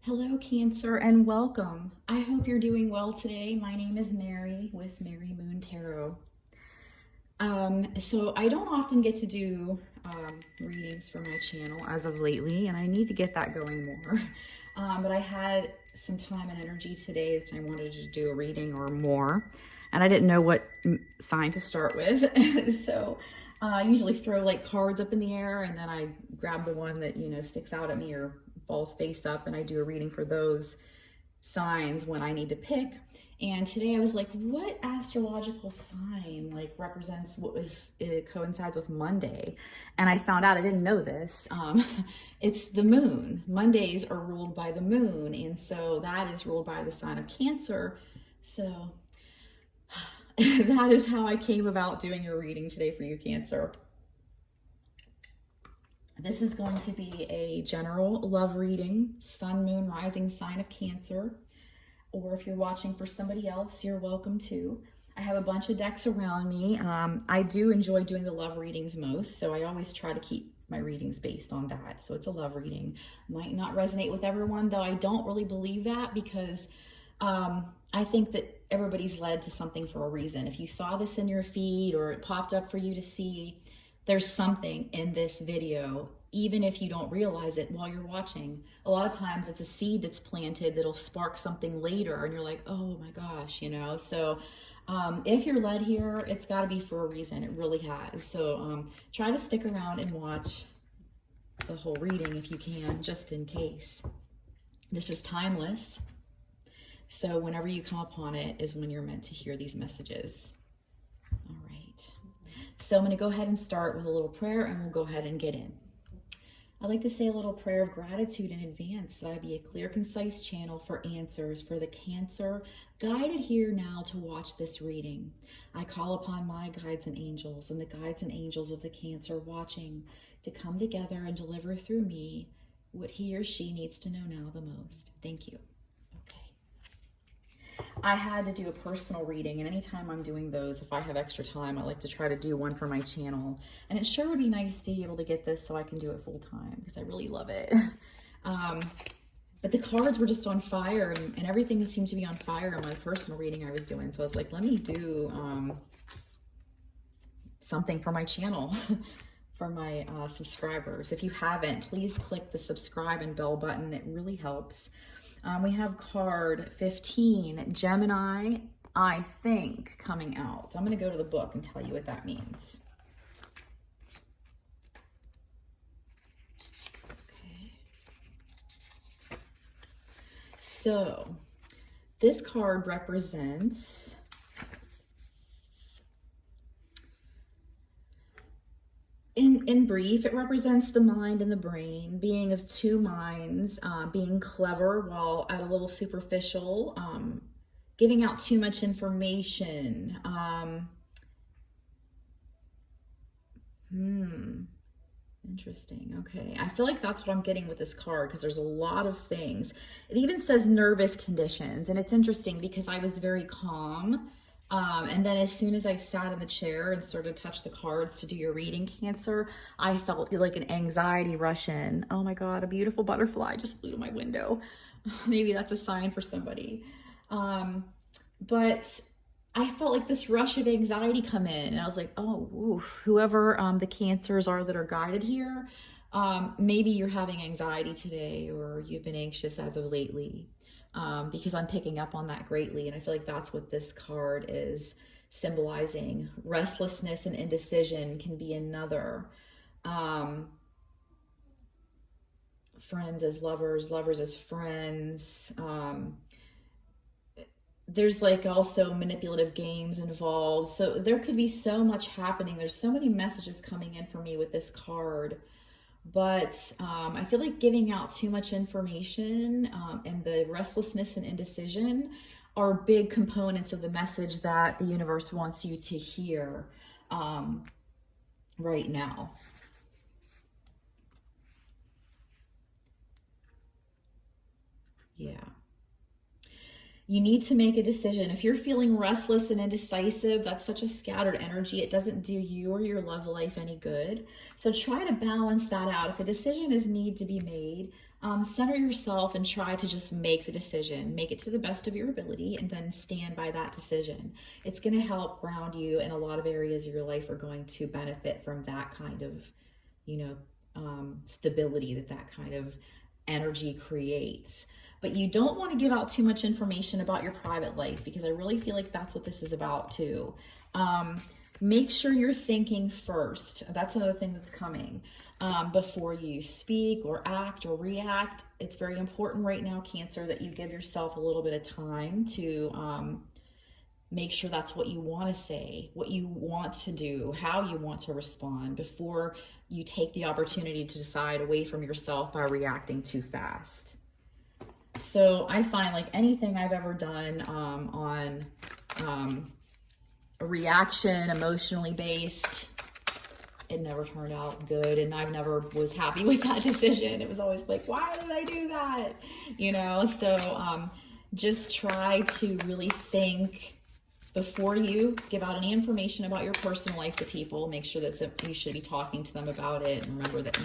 Hello, Cancer, and welcome. I hope you're doing well today. My name is Mary with Mary Moon Tarot. So I don't often get to do readings for my channel as of lately, and I need to get that going more. But I had some time and energy today that I wanted to do a reading or more, and I didn't know what sign to start with. So I usually throw like cards up in the air, and then I grab the one that, sticks out at me or falls face up, and I do a reading for those signs when I need to pick. And today I was like, what astrological sign represents it coincides with Monday? And I found out, I didn't know this. It's the moon. Mondays are ruled by the moon, and so that is ruled by the sign of Cancer. So that is how I came about doing a reading today for you, Cancer. This is going to be a general love reading, sun, moon, rising sign of Cancer. Or if you're watching for somebody else, you're welcome to. I have a bunch of decks around me. I do enjoy doing the love readings most, so I always try to keep my readings based on that. So it's a love reading. Might not resonate with everyone, though I don't really believe that, because I think that everybody's led to something for a reason. If you saw this in your feed or it popped up for you to see, there's something in this video, even if you don't realize it while you're watching. A lot of times it's a seed that's planted that'll spark something later, and you're like, oh my gosh, So if you're led here, it's got to be for a reason. It really has. So try to stick around and watch the whole reading if you can, just in case. This is timeless. So whenever you come upon it is when you're meant to hear these messages. All right. So I'm going to go ahead and start with a little prayer, and we'll go ahead and get in. I'd like to say a little prayer of gratitude in advance that I be a clear, concise channel for answers for the Cancer guided here now to watch this reading. I call upon my guides and angels and the guides and angels of the Cancer watching to come together and deliver through me what he or she needs to know now the most. Thank you. I had to do a personal reading, and anytime I'm doing those, if I have extra time, I like to try to do one for my channel. And it sure would be nice to be able to get this so I can do it full time, because I really love it. But the cards were just on fire, and everything seemed to be on fire in my personal reading I was doing. So I was like, let me do something for my channel, for my subscribers. If you haven't, please click the subscribe and bell button. It really helps. We have card 15, Gemini, I think, coming out. I'm going to go to the book and tell you what that means. Okay. So, this card represents in brief, it represents the mind and the brain, being of two minds, being clever while at a little superficial, giving out too much information. Interesting. Okay. I feel like that's what I'm getting with this card, because there's a lot of things. It even says nervous conditions, and it's interesting because I was very calm. And then as soon as I sat in the chair and started to touch the cards to do your reading, Cancer, I felt like an anxiety rush in. Oh my God, a beautiful butterfly just flew to my window. Maybe that's a sign for somebody. But I felt like this rush of anxiety come in, and I was like, oh, oof, whoever the Cancers are that are guided here, maybe you're having anxiety today, or you've been anxious as of lately. Because I'm picking up on that greatly. And I feel like that's what this card is symbolizing. Restlessness and indecision can be another. Friends as lovers, lovers as friends. There's also manipulative games involved. So there could be so much happening. There's so many messages coming in for me with this card. But I feel like giving out too much information and the restlessness and indecision are big components of the message that the universe wants you to hear right now. Yeah. You need to make a decision. If you're feeling restless and indecisive, that's such a scattered energy. It doesn't do you or your love life any good. So try to balance that out. If a decision is need to be made, center yourself and try to just make the decision. Make it to the best of your ability and then stand by that decision. It's going to help ground you, and a lot of areas of your life are going to benefit from that kind of, stability that kind of energy creates. But you don't want to give out too much information about your private life, because I really feel like that's what this is about too. Make sure you're thinking first. That's another thing that's coming. Before you speak or act or react, it's very important right now, Cancer, that you give yourself a little bit of time to make sure that's what you want to say, what you want to do, how you want to respond, before you take the opportunity to decide away from yourself by reacting too fast. So I find like anything I've ever done on a reaction, emotionally based, it never turned out good, and I never was happy with that decision. It was always like, why did I do that? So just try to really think before you give out any information about your personal life to people. Make sure that you should be talking to them about it, and remember that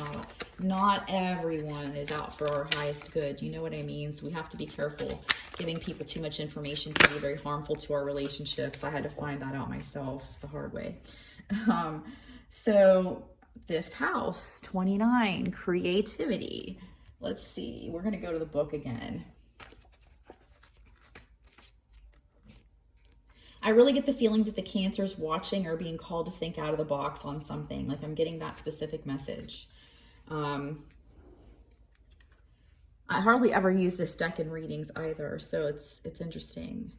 not everyone is out for our highest good. You know what I mean? So we have to be careful. Giving people too much information can be very harmful to our relationships. I had to find that out myself the hard way. So 5th house, 29, creativity. Let's see, we're going to go to the book again. I really get the feeling that the Cancers watching are being called to think out of the box on something. Like, I'm getting that specific message. I hardly ever use this deck in readings either, so it's interesting.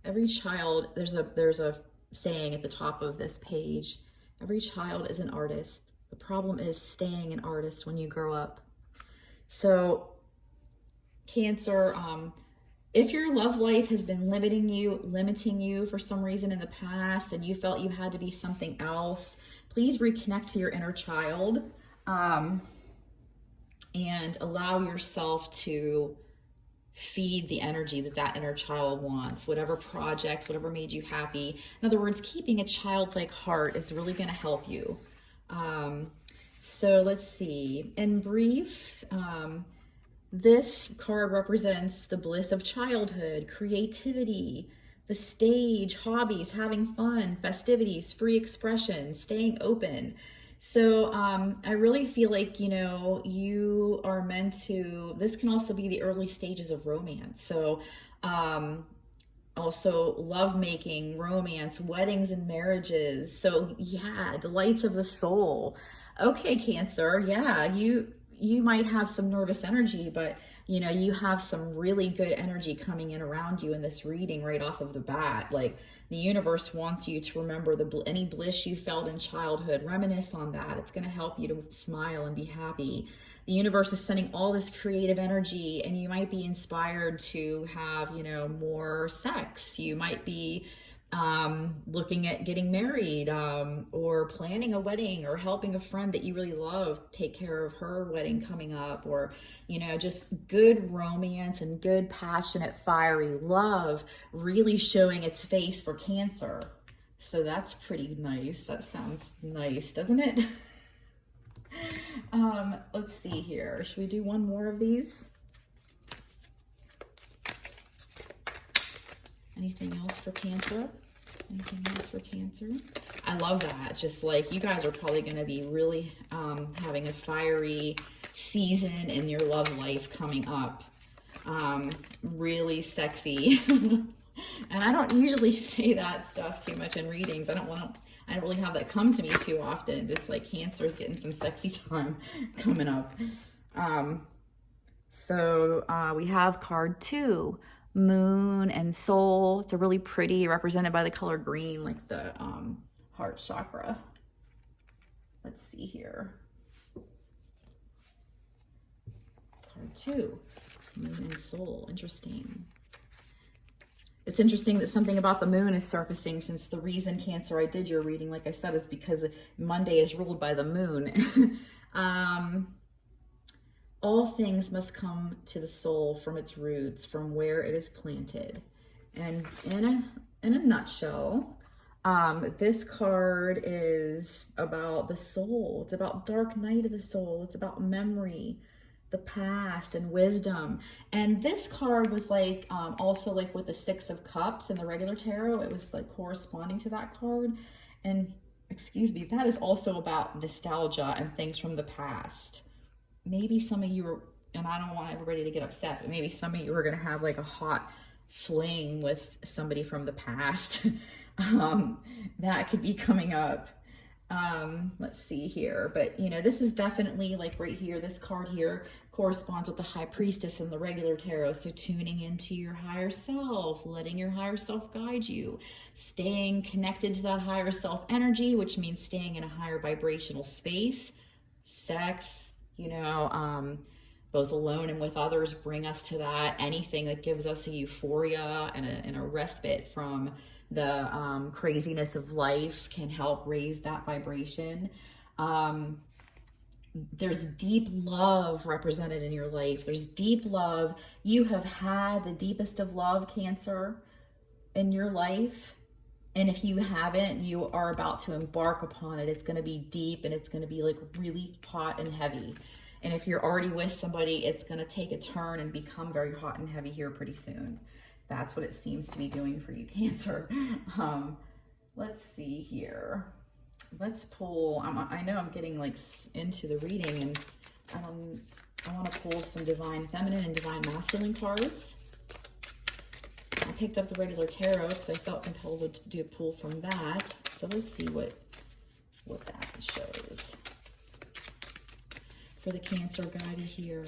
Every child, there's a saying at the top of this page. Every child is an artist. The problem is staying an artist when you grow up. So, Cancer, if your love life has been limiting you for some reason in the past, and you felt you had to be something else, please reconnect to your inner child, and allow yourself to feed the energy that inner child wants. Whatever projects, whatever made you happy. In other words, keeping a childlike heart is really going to help you. So let's see. In brief, this card represents the bliss of childhood, creativity, the stage, hobbies, having fun, festivities, free expression, staying open. So I really feel like, you are meant to, this can also be the early stages of romance. So also lovemaking, romance, weddings and marriages. So yeah, delights of the soul. Okay, Cancer, yeah, you might have some nervous energy, but you have some really good energy coming in around you in this reading right off of the bat. Like, the universe wants you to remember any bliss you felt in childhood. Reminisce on that. It's going to help you to smile and be happy. The universe is sending all this creative energy, and you might be inspired to have, more sex. You might be looking at getting married, or planning a wedding, or helping a friend that you really love take care of her wedding coming up, or just good romance and good passionate fiery love really showing its face for Cancer. So that's pretty nice. That sounds nice, doesn't it? Let's see here. Should we do one more of these? Anything else for Cancer? Anything else for Cancer? I love that. Just like, you guys are probably going to be really having a fiery season in your love life coming up. Really sexy. And I don't usually say that stuff too much in readings. I don't really have that come to me too often. It's like Cancer's getting some sexy time coming up. So we have card 2. Moon and soul. It's a really pretty, represented by the color green, like the heart chakra. Let's see here. Card 2, moon and soul. Interesting. It's interesting that something about the moon is surfacing, since the reason, Cancer, I did your reading, like I said, is because Monday is ruled by the moon. All things must come to the soul from its roots, from where it is planted. And in a nutshell, this card is about the soul. It's about dark night of the soul. It's about memory, the past, and wisdom. And this card was like also like with the Six of Cups in the regular tarot, it was like corresponding to that card. And excuse me, that is also about nostalgia and things from the past. Maybe some of you are, and I don't want everybody to get upset, but maybe some of you are going to have like a hot fling with somebody from the past. That could be coming up. Let's see here, but you know, this is definitely like right here, this card here corresponds with the High Priestess in the regular tarot. So tuning into your higher self, letting your higher self guide you, staying connected to that higher self energy, which means staying in a higher vibrational space. Sex, you know, both alone and with others bring us to that. Anything that gives us a euphoria and a respite from the craziness of life can help raise that vibration. There's deep love represented in your life. There's deep love. You have had the deepest of love, Cancer, in your life. And if you haven't, you are about to embark upon it. It's going to be deep and it's going to be like really hot and heavy. And if you're already with somebody, it's going to take a turn and become very hot and heavy here pretty soon. That's what it seems to be doing for you, Cancer. Let's see here. Let's pull. I know I'm getting like into the reading, and I want to pull some Divine Feminine and Divine Masculine cards. I picked up the regular tarot because I felt compelled to do a pull from that. So let's see what that shows. For the Cancer guide here,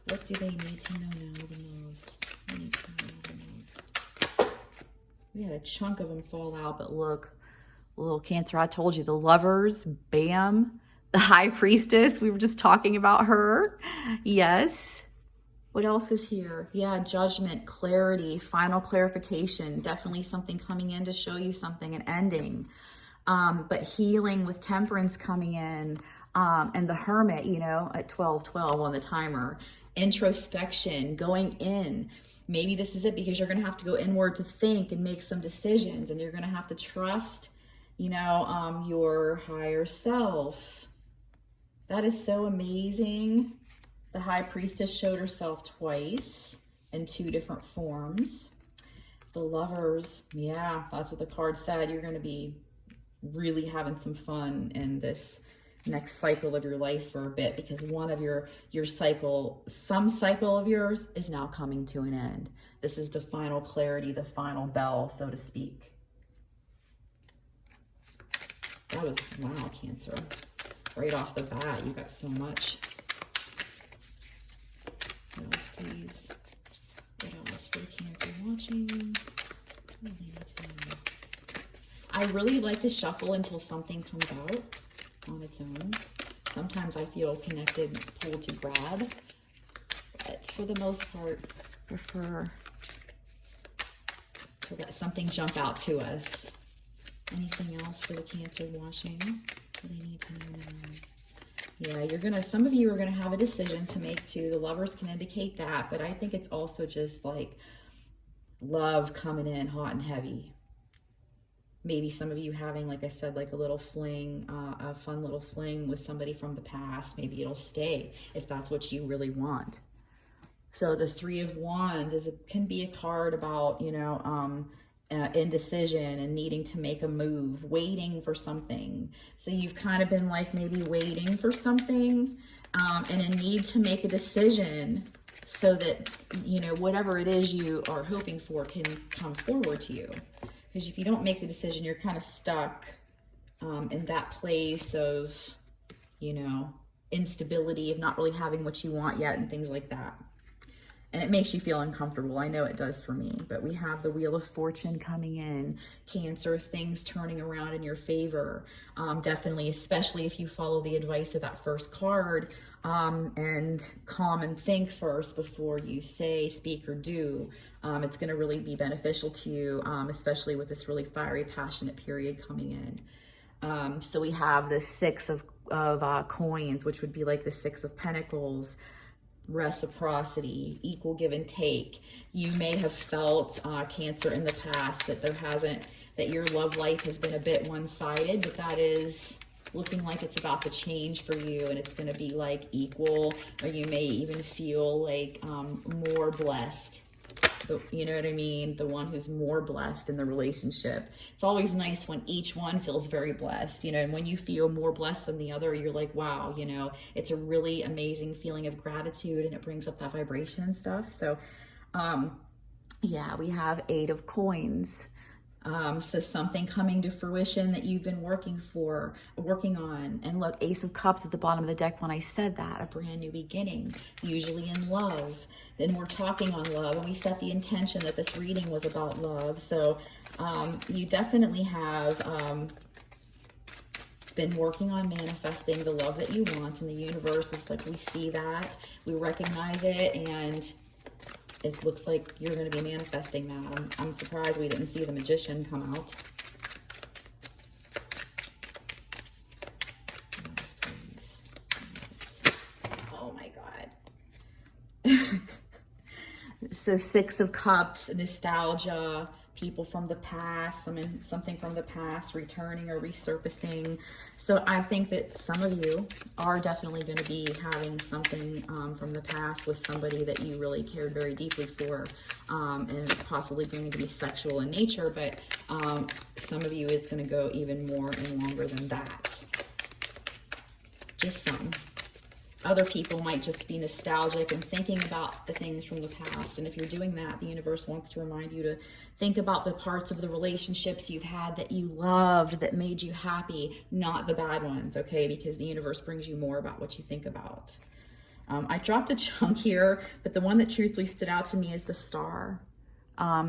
what do they need to know now the most? They need to know the most. We had a chunk of them fall out, but look, little Cancer, I told you, the Lovers, bam. The High Priestess, we were just talking about her. Yes. What else is here? Yeah, Judgment, clarity, final clarification. Definitely something coming in to show you something, an ending. But healing with Temperance coming in. And the Hermit, you know, at 12:12 on the timer. Introspection, going in. Maybe this is it because you're going to have to go inward to think and make some decisions. And you're going to have to trust, you know, your higher self. That is so amazing. The High Priestess showed herself twice in 2 different forms. The Lovers, yeah, that's what the card said. You're going to be really having some fun in this next cycle of your life for a bit, because one of your cycle, some cycle of yours is now coming to an end. This is the final clarity, the final bell, so to speak. That was, wow, Cancer. Right off the bat, you got so much. What else, please? What else for the Cancer watching? What do they need to know? I really like to shuffle until something comes out on its own. Sometimes I feel connected, pulled to grab, but for the most part, prefer to let something jump out to us. Anything else for the Cancer watching? What do they need to know now? Yeah, some of you are gonna have a decision to make too. The Lovers can indicate that, but I think it's also just like love coming in hot and heavy. Maybe some of you having, like I said, like a little fling, a fun little fling with somebody from the past. Maybe it'll stay if that's what you really want. So the Three of Wands can be a card about, you know, indecision and needing to make a move, waiting for something. So you've kind of been like maybe waiting for something and a need to make a decision so that, you know, whatever it is you are hoping for can come forward to you. Because if you don't make the decision, you're kind of stuck in that place of, you know, instability, of not really having what you want yet and things like that. And it makes you feel uncomfortable. I know it does for me. But we have the Wheel of Fortune coming in, Cancer, things turning around in your favor. Definitely, especially if you follow the advice of that first card and calm and think first before you say, speak, or do. It's going to really be beneficial to you, especially with this really fiery, passionate period coming in. So we have the Six of coins, which would be like the Six of Pentacles. reciprocity, equal give and take. You may have felt, Cancer, in the past that your love life has been a bit one-sided, but that is looking like it's about to change for you, and it's going to be like equal, or you may even feel like more blessed. You know what I mean? The one who's more blessed in the relationship. It's always nice when each one feels very blessed, you know, and when you feel more blessed than the other, you're like, wow, you know, it's a really amazing feeling of gratitude, and it brings up that vibration and stuff. So, yeah, we have 8 of coins. So something coming to fruition that you've been working on. And look, Ace of Cups at the bottom of the deck when I said that, a brand new beginning, usually in love. Then we're talking on love, and we set the intention that this reading was about love. So you definitely have been working on manifesting the love that you want, and the universe is like, we see that, we recognize it, and it looks like you're going to be manifesting that. I'm surprised we didn't see the Magician come out. Yes, please. Oh my God. So 6 of Cups, nostalgia, people from the past, something from the past returning or resurfacing. So I think that some of you are definitely going to be having something from the past with somebody that you really cared very deeply for, and possibly going to be sexual in nature, but some of you, it's going to go even more and longer than that. Just some. Other people might just be nostalgic and thinking about the things from the past. And if you're doing that, the universe wants to remind you to think about the parts of the relationships you've had that you loved, that made you happy, not the bad ones, okay? Because the universe brings you more about what you think about. I dropped a chunk here, but the one that truthfully stood out to me is the Star.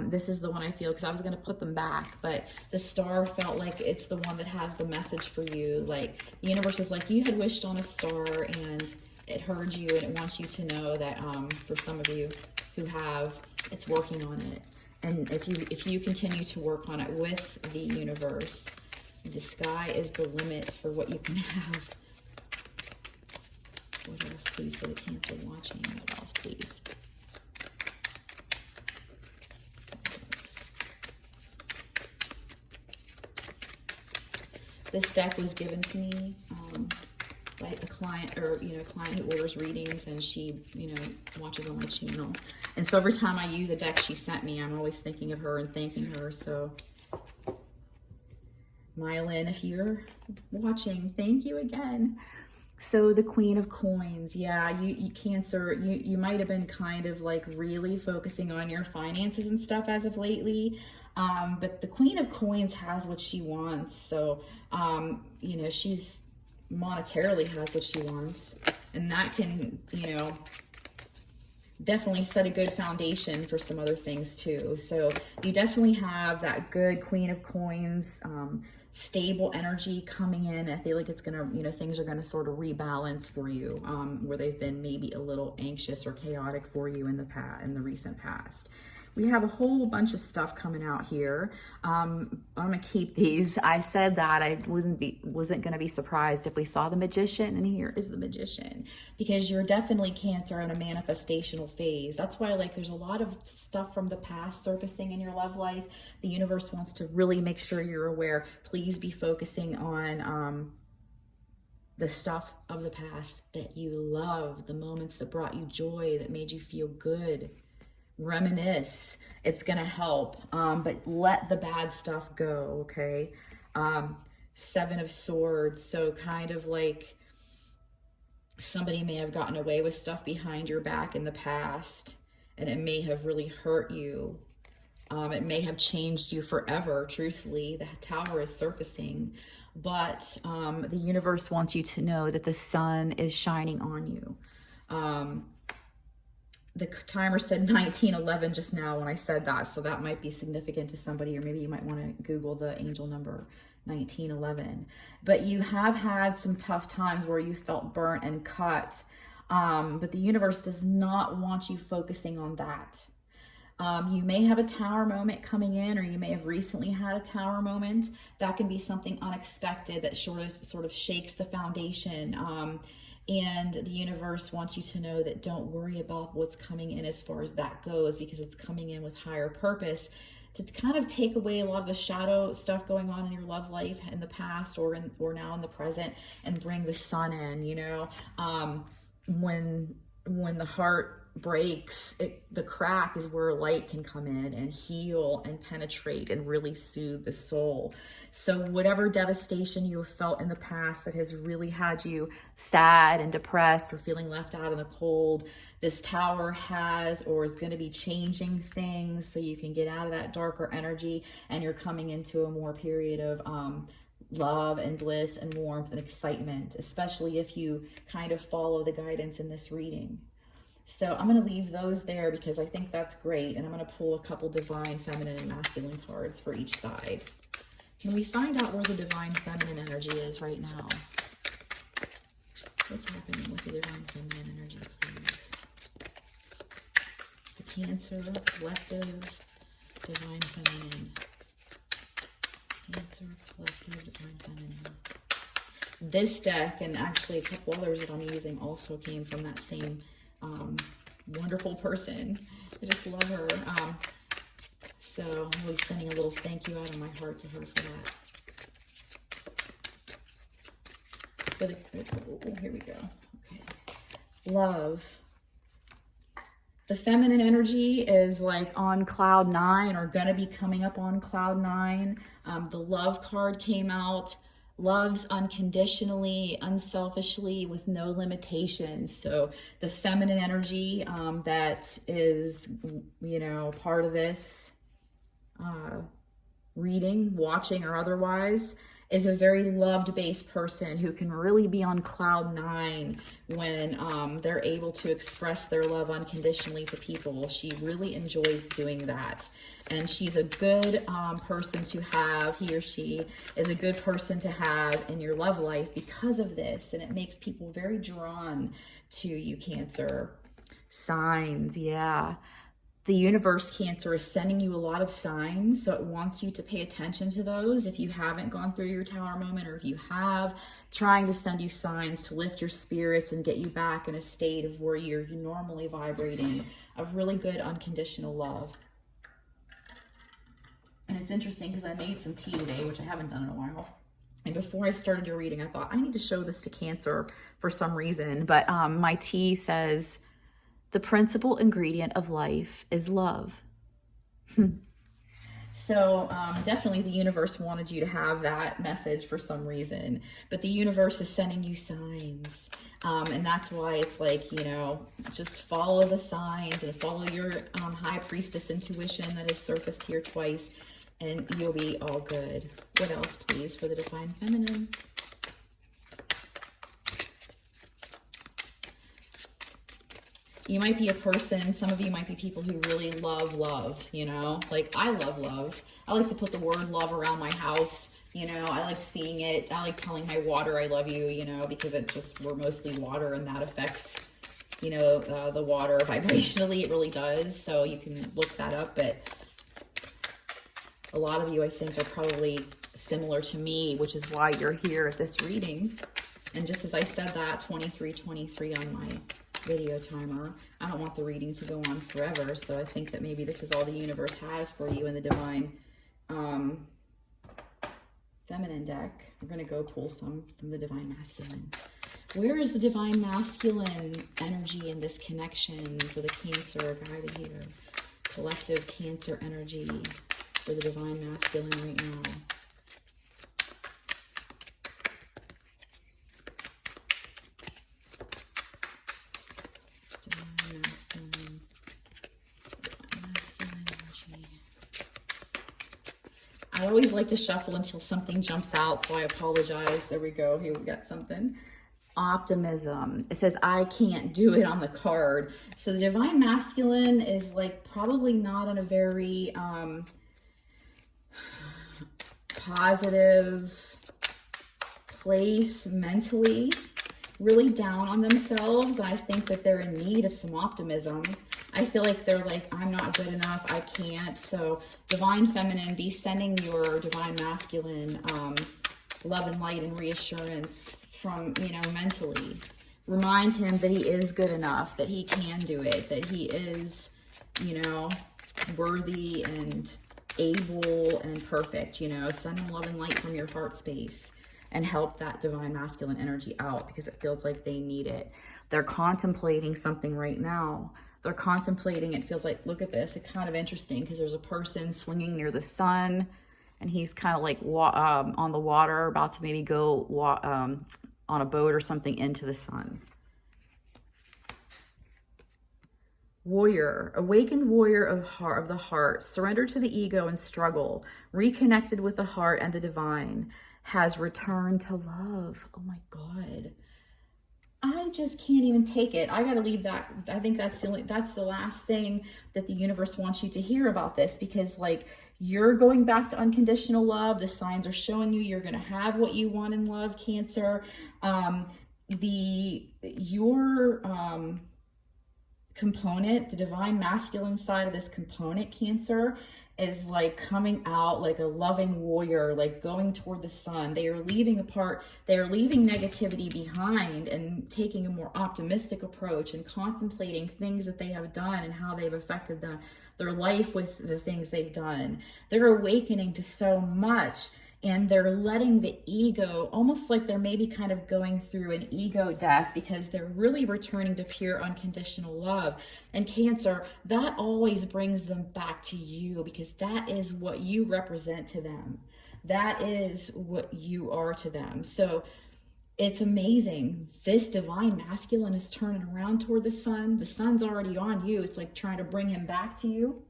This is the one I feel, because I was going to put them back, but the Star felt like it's the one that has the message for you. Like, the universe is like, you had wished on a star, and it heard you, and it wants you to know that for some of you who have, it's working on it. And if you continue to work on it with the universe, the sky is the limit for what you can have. What else, please, for the Cancer watching? What else, please? This deck was given to me by a client, or client who orders readings, and she watches on my channel. And so every time I use a deck she sent me, I'm always thinking of her and thanking her. So Mylin, if you're watching, thank you again. So the Queen of Coins, yeah, you Cancer, you might have been kind of like really focusing on your finances and stuff as of lately. But the Queen of Coins has what she wants. So, she's monetarily has what she wants. And that can, definitely set a good foundation for some other things too. So you definitely have that good Queen of Coins, stable energy coming in. I feel like it's going to, things are going to sort of rebalance for you, where they've been maybe a little anxious or chaotic for you in the recent past. We have a whole bunch of stuff coming out here. I'm gonna keep these. I said that I wasn't gonna be surprised if we saw the Magician, and here is the Magician, because you're definitely Cancer in a manifestational phase. That's why, like, there's a lot of stuff from the past surfacing in your love life. The universe wants to really make sure you're aware. Please be focusing on the stuff of the past that you love, the moments that brought you joy, that made you feel good. Reminisce. It's gonna help, but let the bad stuff go, okay? 7 of Swords, so kind of like somebody may have gotten away with stuff behind your back in the past, and it may have really hurt you. It may have changed you forever, truthfully. The Tower is surfacing, but the universe wants you to know that the sun is shining on you. The timer said 1911 just now when I said that, so that might be significant to somebody, or maybe you might want to Google the angel number 1911. But you have had some tough times where you felt burnt and cut, but the universe does not want you focusing on that. You may have a Tower moment coming in, or you may have recently had a Tower moment. That can be something unexpected that sort of shakes the foundation. And the universe wants you to know that don't worry about what's coming in as far as that goes, because it's coming in with higher purpose to kind of take away a lot of the shadow stuff going on in your love life in the past or now in the present, and bring the sun in. You know, when the heart breaks, the crack is where light can come in and heal and penetrate and really soothe the soul. So whatever devastation you have felt in the past that has really had you sad and depressed or feeling left out in the cold, this tower has or is going to be changing things so you can get out of that darker energy, and you're coming into a more period of love and bliss and warmth and excitement, especially if you kind of follow the guidance in this reading. So I'm going to leave those there because I think that's great. And I'm going to pull a couple divine feminine and masculine cards for each side. Can we find out where the divine feminine energy is right now? What's happening with the divine feminine energy, please? The Cancer, collective, divine feminine. Cancer, collective, divine feminine. This deck, and actually a couple others that I'm using, also came from that same wonderful person. I just love her. So I'm really sending a little thank you out of my heart to her for that. Here we go. Okay. Love. The feminine energy is like on cloud 9, or gonna be coming up on cloud 9. The love card came out. Loves unconditionally, unselfishly, with no limitations. So the feminine energy that is, you know, part of this reading, watching or otherwise, is a very loved-based person who can really be on cloud 9 when they're able to express their love unconditionally to people. She really enjoys doing that. And she's a good person to have, he or she is a good person to have in your love life because of this. And it makes people very drawn to you, Cancer. Signs, yeah. The universe, Cancer, is sending you a lot of signs, so it wants you to pay attention to those. If you haven't gone through your tower moment, or if you have, trying to send you signs to lift your spirits and get you back in a state of where you're normally vibrating of really good unconditional love. And it's interesting because I made some tea today, which I haven't done in a while. And before I started your reading, I thought I need to show this to Cancer for some reason. But my tea says, the principal ingredient of life is love. So definitely the universe wanted you to have that message for some reason. But the universe is sending you signs. And that's why it's like, you know, just follow the signs and follow your high priestess intuition that has surfaced here twice, and you'll be all good. What else, please, for the divine feminine? You might be a person, some of you might be people who really love love, you know? Like, I love love. I like to put the word love around my house, you know? I like seeing it. I like telling my water I love you, you know, because it just, we're mostly water, and that affects, you know, the water vibrationally. It really does. So you can look that up. But a lot of you, I think, are probably similar to me, which is why you're here at this reading. And just as I said that, 2323 on my video timer, I don't want the reading to go on forever, so I think that maybe this is all the universe has for you in the divine feminine deck. We're going to go pull some from the divine masculine. Where is the divine masculine energy in this connection for the Cancer guided here? Collective Cancer energy for the divine masculine right now. I always like to shuffle until something jumps out, so I apologize. There we go. Here we got something. Optimism. It says, I can't do it on the card. So the divine masculine is like probably not in a very positive place mentally, really down on themselves. I think that they're in need of some optimism. I feel like they're like, I'm not good enough, I can't. So divine feminine, be sending your divine masculine love and light and reassurance from, you know, mentally. remind him that he is good enough, that he can do it, that he is, you know, worthy and able and perfect. You know, send him love and light from your heart space and help that divine masculine energy out, because it feels like they need it. They're contemplating something right now. They're contemplating, it feels like, look at this, it's kind of interesting because there's a person swinging near the sun, and he's kind of like on the water, about to maybe go on a boat or something into the sun. Warrior, awakened warrior of the heart, surrendered to the ego and struggle, reconnected with the heart and the divine, has returned to love. Oh my God. I just can't even take it. I got to leave that. I think that's the last thing that the universe wants you to hear about this, because like, you're going back to unconditional love. The signs are showing you you're going to have what you want in love, Cancer. Your component, the divine masculine side of this component, Cancer, is like coming out like a loving warrior, like going toward the sun. They are leaving negativity behind and taking a more optimistic approach and contemplating things that they have done and how they've affected their life with the things they've done. They're awakening to so much, and they're letting the ego, almost like they're maybe kind of going through an ego death, because they're really returning to pure unconditional love. And Cancer, that always brings them back to you, because that is what you represent to them. That is what you are to them. So it's amazing. This divine masculine is turning around toward the sun. The sun's already on you. It's like trying to bring him back to you.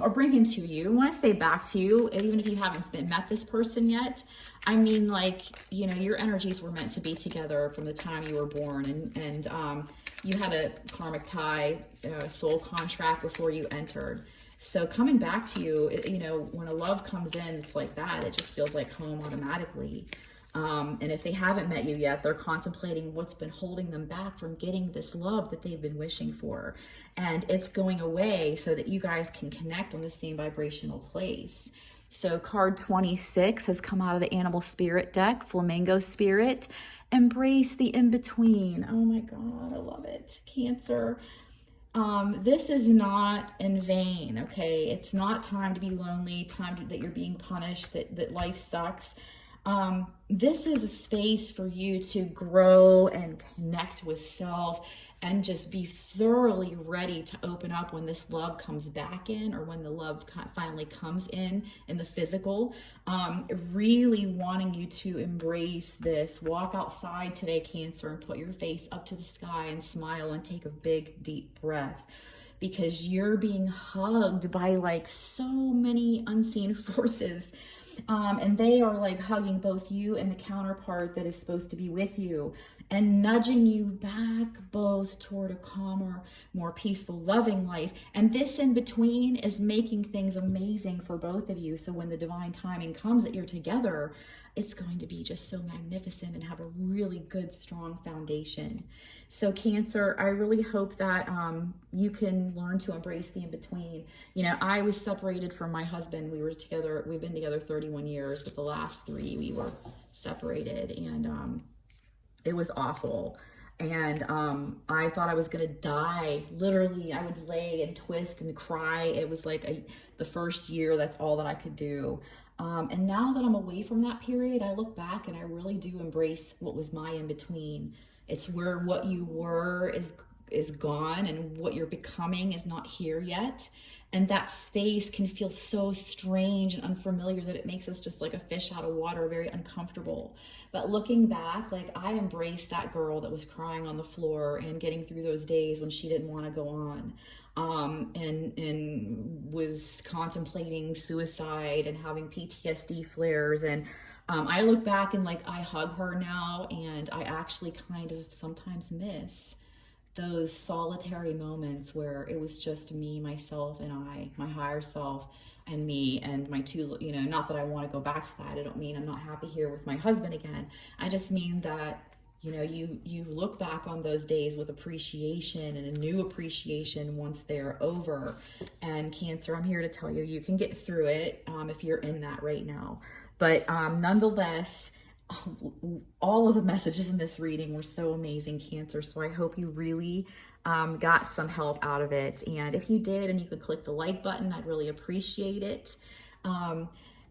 Or bring him to you. When I say back to you, even if you haven't met this person yet, I mean, like, you know, your energies were meant to be together from the time you were born, and you had a karmic tie, soul contract before you entered. So coming back to you, you know, when a love comes in, it's like that. It just feels like home automatically. And if they haven't met you yet, they're contemplating what's been holding them back from getting this love that they've been wishing for. And it's going away so that you guys can connect on the same vibrational place. So card 26 has come out of the animal spirit deck, flamingo spirit. Embrace the in-between. Oh my God, I love it. Cancer. This is not in vain, okay? It's not time to be lonely, that you're being punished, that life sucks. This is a space for you to grow and connect with self and just be thoroughly ready to open up when this love comes back in, or when the love finally comes in the physical. Really wanting you to embrace this. Walk outside today, Cancer, and put your face up to the sky and smile and take a big, deep breath, because you're being hugged by like so many unseen forces. And they are like hugging both you and the counterpart that is supposed to be with you, and nudging you back both toward a calmer, more peaceful, loving life. And this in between is making things amazing for both of you. So when the divine timing comes that you're together, it's going to be just so magnificent and have a really good, strong foundation. So Cancer, I really hope that you can learn to embrace the in-between. You know, I was separated from my husband. We've been together 31 years, but the last 3 we were separated, and it was awful. And I thought I was gonna die. Literally, I would lay and twist and cry. It was like the first year, that's all that I could do. And now that I'm away from that period, I look back and I really do embrace what was my in-between. It's where what you were is gone, and what you're becoming is not here yet. And that space can feel so strange and unfamiliar that it makes us just like a fish out of water, very uncomfortable. But looking back, like, I embraced that girl that was crying on the floor and getting through those days when she didn't want to go on, and was contemplating suicide and having PTSD flares. And I look back and like, I hug her now, and I actually kind of sometimes miss those solitary moments where it was just me, myself, and I, my higher self, and me, and my two, you know, not that I want to go back to that. I don't mean I'm not happy here with my husband again. I just mean that, you know, you look back on those days with appreciation, and a new appreciation once they're over. And Cancer, I'm here to tell you, you can get through it if you're in that right now. But nonetheless, all of the messages in this reading were so amazing, Cancer. So I hope you really got some help out of it. And if you did, and you could click the like button, I'd really appreciate it.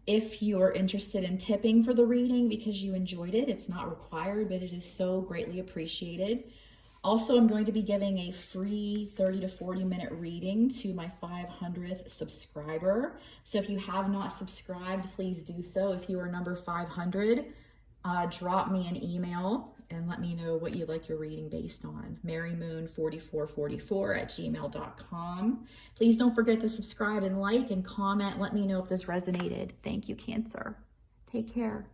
If you're interested in tipping for the reading because you enjoyed it, it's not required, but it is so greatly appreciated. Also, I'm going to be giving a free 30 to 40 minute reading to my 500th subscriber. So if you have not subscribed, please do so. If you are number 500, drop me an email and let me know what you'd like your reading based on. marymoon4444@gmail.com. Please don't forget to subscribe and like and comment. Let me know if this resonated. Thank you, Cancer. Take care.